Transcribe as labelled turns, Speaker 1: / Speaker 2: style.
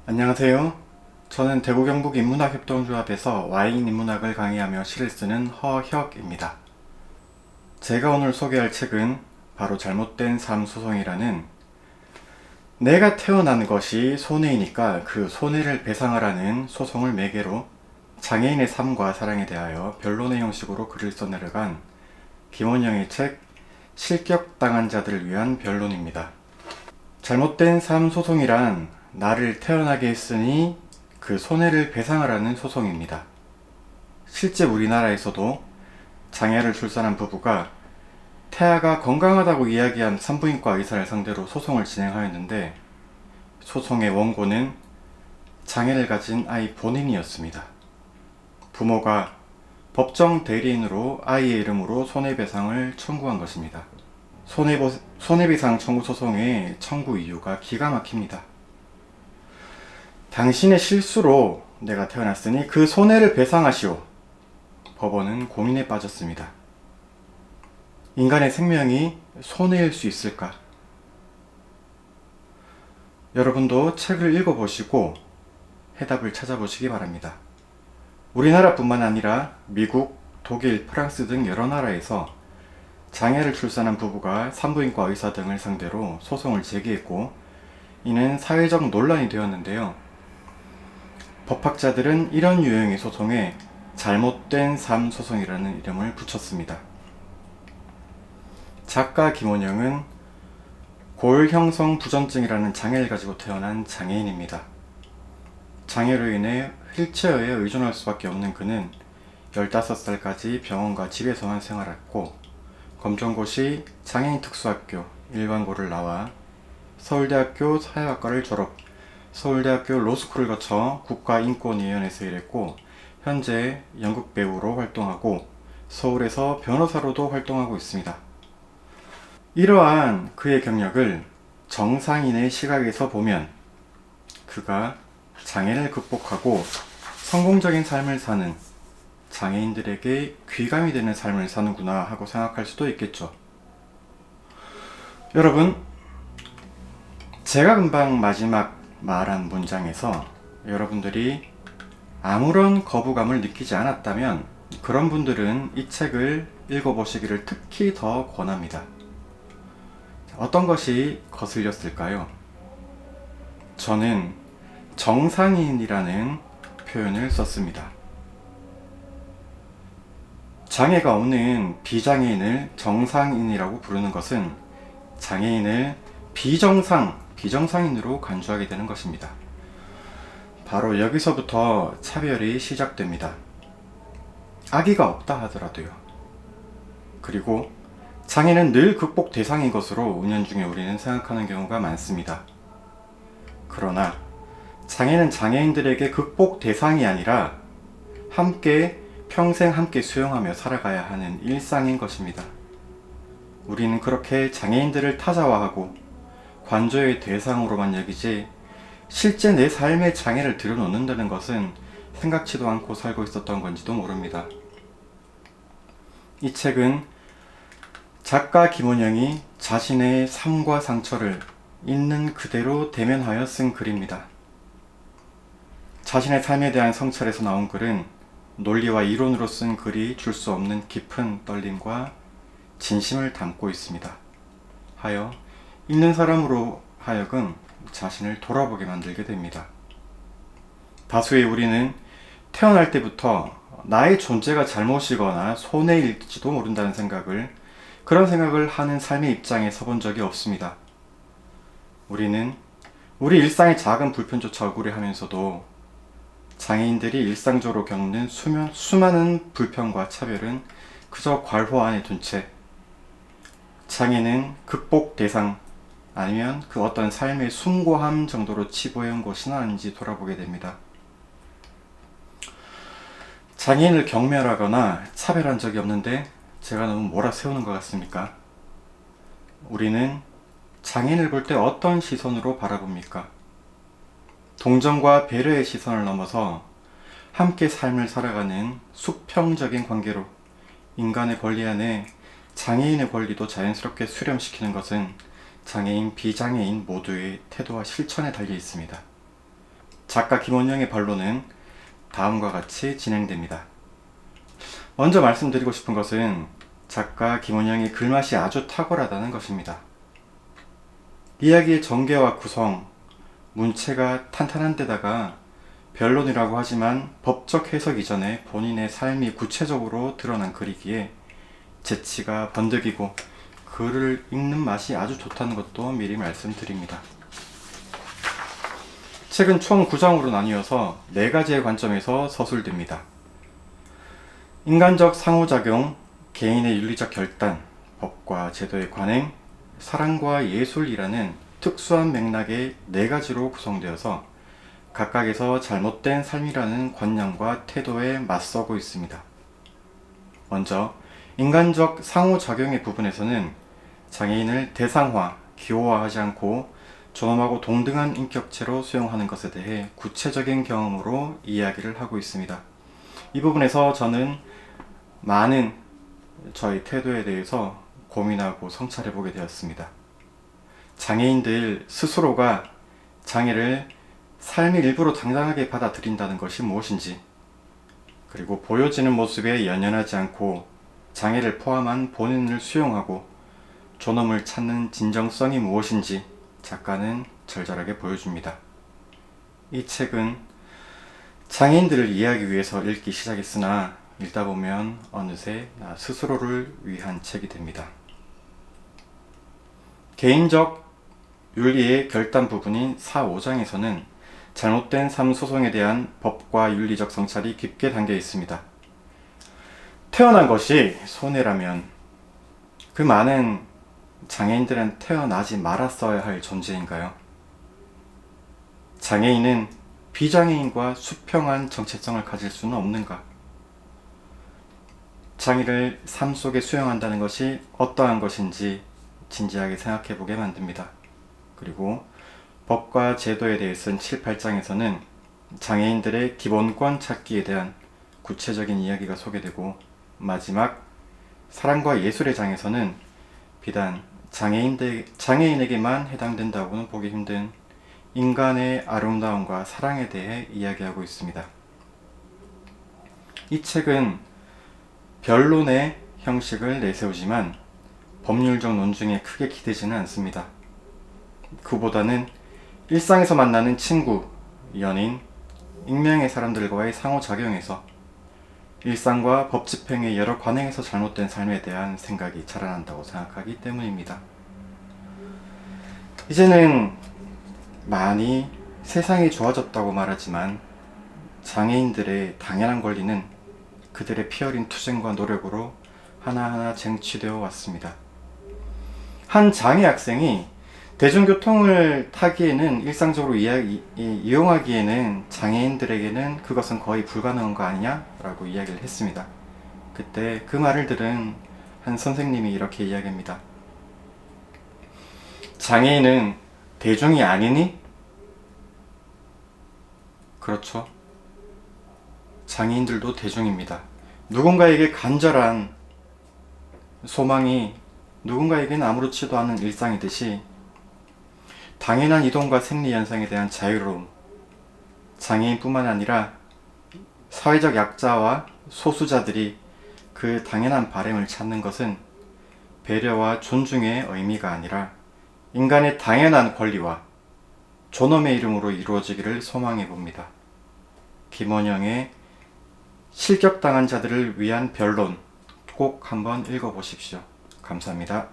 Speaker 1: 안녕하세요. 저는 대구 경북 인문학협동조합에서 와인 인문학을 강의하며 시를 쓰는 허혁입니다. 제가 오늘 소개할 책은 바로 잘못된 삶 소송이라는, 내가 태어난 것이 손해이니까 그 손해를 배상하라는 소송을 매개로 장애인의 삶과 사랑에 대하여 변론의 형식으로 글을 써내려간 김원영의 책 실격당한 자들을 위한 변론입니다. 잘못된 삶 소송이란 나를 태어나게 했으니 그 손해를 배상하라는 소송입니다. 실제 우리나라에서도 장애를 출산한 부부가 태아가 건강하다고 이야기한 산부인과 의사를 상대로 소송을 진행하였는데, 소송의 원고는 장애를 가진 아이 본인이었습니다. 부모가 법정 대리인으로 아이의 이름으로 손해배상을 청구한 것입니다. 손해배상 청구 소송의 청구 이유가 기가 막힙니다. 당신의 실수로 내가 태어났으니 그 손해를 배상하시오. 법원은 고민에 빠졌습니다. 인간의 생명이 손해일 수 있을까? 여러분도 책을 읽어보시고 해답을 찾아보시기 바랍니다. 우리나라뿐만 아니라 미국, 독일, 프랑스 등 여러 나라에서 장애를 출산한 부부가 산부인과 의사 등을 상대로 소송을 제기했고, 이는 사회적 논란이 되었는데요. 법학자들은 이런 유형의 소송에 잘못된 삶 소송이라는 이름을 붙였습니다. 작가 김원영은 골형성 부전증이라는 장애를 가지고 태어난 장애인입니다. 장애로 인해 휠체어에 의존할 수밖에 없는 그는 15살까지 병원과 집에서만 생활했고, 검정고시 장애인 특수학교 일반고를 나와 서울대학교 사회학과를 졸업, 서울대학교 로스쿨을 거쳐 국가인권위원회에서 일했고, 현재 연극 배우로 활동하고 서울에서 변호사로도 활동하고 있습니다. 이러한 그의 경력을 정상인의 시각에서 보면 그가 장애를 극복하고 성공적인 삶을 사는, 장애인들에게 귀감이 되는 삶을 사는구나 하고 생각할 수도 있겠죠. 여러분, 제가 금방 마지막 말한 문장에서 여러분들이 아무런 거부감을 느끼지 않았다면 그런 분들은 이 책을 읽어보시기를 특히 더 권합니다. 어떤 것이 거슬렸을까요? 저는 정상인이라는 표현을 썼습니다. 장애가 없는 비장애인을 정상인이라고 부르는 것은 장애인을 비정상인으로 간주하게 되는 것입니다. 바로 여기서부터 차별이 시작됩니다. 악의가 없다 하더라도요. 그리고 장애는 늘 극복 대상인 것으로 은연중에 우리는 생각하는 경우가 많습니다. 그러나 장애는 장애인들에게 극복 대상이 아니라 평생 함께 수용하며 살아가야 하는 일상인 것입니다. 우리는 그렇게 장애인들을 타자화하고 관조의 대상으로만 여기지, 실제 내 삶의 장애를 들여놓는다는 것은 생각지도 않고 살고 있었던 건지도 모릅니다. 이 책은 작가 김원영이 자신의 삶과 상처를 있는 그대로 대면하여 쓴 글입니다. 자신의 삶에 대한 성찰에서 나온 글은 논리와 이론으로 쓴 글이 줄 수 없는 깊은 떨림과 진심을 담고 있습니다. 하여 읽는 사람으로 하여금 자신을 돌아보게 만들게 됩니다. 다수의 우리는 태어날 때부터 나의 존재가 잘못이거나 손해일지도 모른다는 그런 생각을 하는 삶의 입장에 서본 적이 없습니다. 우리는 우리 일상의 작은 불편조차 억울해하면서도 장애인들이 일상적으로 겪는 수많은 불편과 차별은 그저 괄호 안에 둔 채 장애는 극복 대상 아니면 그 어떤 삶의 숭고함 정도로 치부해온 것이나 아닌지 돌아보게 됩니다. 장애인을 경멸하거나 차별한 적이 없는데 제가 너무 몰아세우는 것 같습니까? 우리는 장애인을 볼 때 어떤 시선으로 바라봅니까? 동정과 배려의 시선을 넘어서 함께 삶을 살아가는 수평적인 관계로 인간의 권리 안에 장애인의 권리도 자연스럽게 수렴시키는 것은 장애인, 비장애인 모두의 태도와 실천에 달려 있습니다. 작가 김원영의 반론은 다음과 같이 진행됩니다. 먼저 말씀드리고 싶은 것은 작가 김원영의 글맛이 아주 탁월하다는 것입니다. 이야기의 전개와 구성, 문체가 탄탄한 데다가 변론이라고 하지만 법적 해석 이전에 본인의 삶이 구체적으로 드러난 글이기에 재치가 번득이고 글을 읽는 맛이 아주 좋다는 것도 미리 말씀드립니다. 책은 총 9장으로 나뉘어서 4가지의 관점에서 서술됩니다. 인간적 상호작용, 개인의 윤리적 결단, 법과 제도의 관행, 사랑과 예술이라는 특수한 맥락의 4가지로 구성되어서 각각에서 잘못된 삶이라는 관념과 태도에 맞서고 있습니다. 먼저 인간적 상호작용의 부분에서는 장애인을 대상화, 기호화하지 않고 존엄하고 동등한 인격체로 수용하는 것에 대해 구체적인 경험으로 이야기를 하고 있습니다. 이 부분에서 저는 많은 저희 태도에 대해서 고민하고 성찰해 보게 되었습니다. 장애인들 스스로가 장애를 삶의 일부로 당당하게 받아들인다는 것이 무엇인지, 그리고 보여지는 모습에 연연하지 않고 장애를 포함한 본인을 수용하고 존엄을 찾는 진정성이 무엇인지 작가는 절절하게 보여줍니다. 이 책은 장애인들을 이해하기 위해서 읽기 시작했으나 읽다 보면 어느새 나 스스로를 위한 책이 됩니다. 개인적 윤리의 결단 부분인 4, 5장에서는 잘못된 삶 소송에 대한 법과 윤리적 성찰이 깊게 담겨 있습니다. 태어난 것이 손해라면 그 많은 장애인들은 태어나지 말았어야 할 존재인가요? 장애인은 비장애인과 수평한 정체성을 가질 수는 없는가? 장애를 삶 속에 수용한다는 것이 어떠한 것인지 진지하게 생각해 보게 만듭니다. 그리고 법과 제도에 대해 쓴 7, 8장에서는 장애인들의 기본권 찾기에 대한 구체적인 이야기가 소개되고, 마지막 사랑과 예술의 장에서는 비단 장애인에게만 해당된다고는 보기 힘든 인간의 아름다움과 사랑에 대해 이야기하고 있습니다. 이 책은 변론의 형식을 내세우지만 법률적 논증에 크게 기대지는 않습니다. 그보다는 일상에서 만나는 친구, 연인, 익명의 사람들과의 상호작용에서 일상과 법 집행의 여러 관행에서 잘못된 삶에 대한 생각이 자라난다고 생각하기 때문입니다. 이제는 많이 세상이 좋아졌다고 말하지만 장애인들의 당연한 권리는 그들의 피어린 투쟁과 노력으로 하나하나 쟁취되어 왔습니다. 한 장애 학생이 대중교통을 타기에는, 일상적으로 이용하기에는 장애인들에게는 그것은 거의 불가능한 거 아니냐? 라고 이야기를 했습니다. 그때 그 말을 들은 한 선생님이 이렇게 이야기합니다. 장애인은 대중이 아니니? 그렇죠. 장애인들도 대중입니다. 누군가에게 간절한 소망이 누군가에게는 아무렇지도 않은 일상이듯이 당연한 이동과 생리 현상에 대한 자유로움, 장애인뿐만 아니라 사회적 약자와 소수자들이 그 당연한 바램을 찾는 것은 배려와 존중의 의미가 아니라 인간의 당연한 권리와 존엄의 이름으로 이루어지기를 소망해 봅니다. 김원영의 실격당한 자들을 위한 변론 꼭 한번 읽어보십시오. 감사합니다.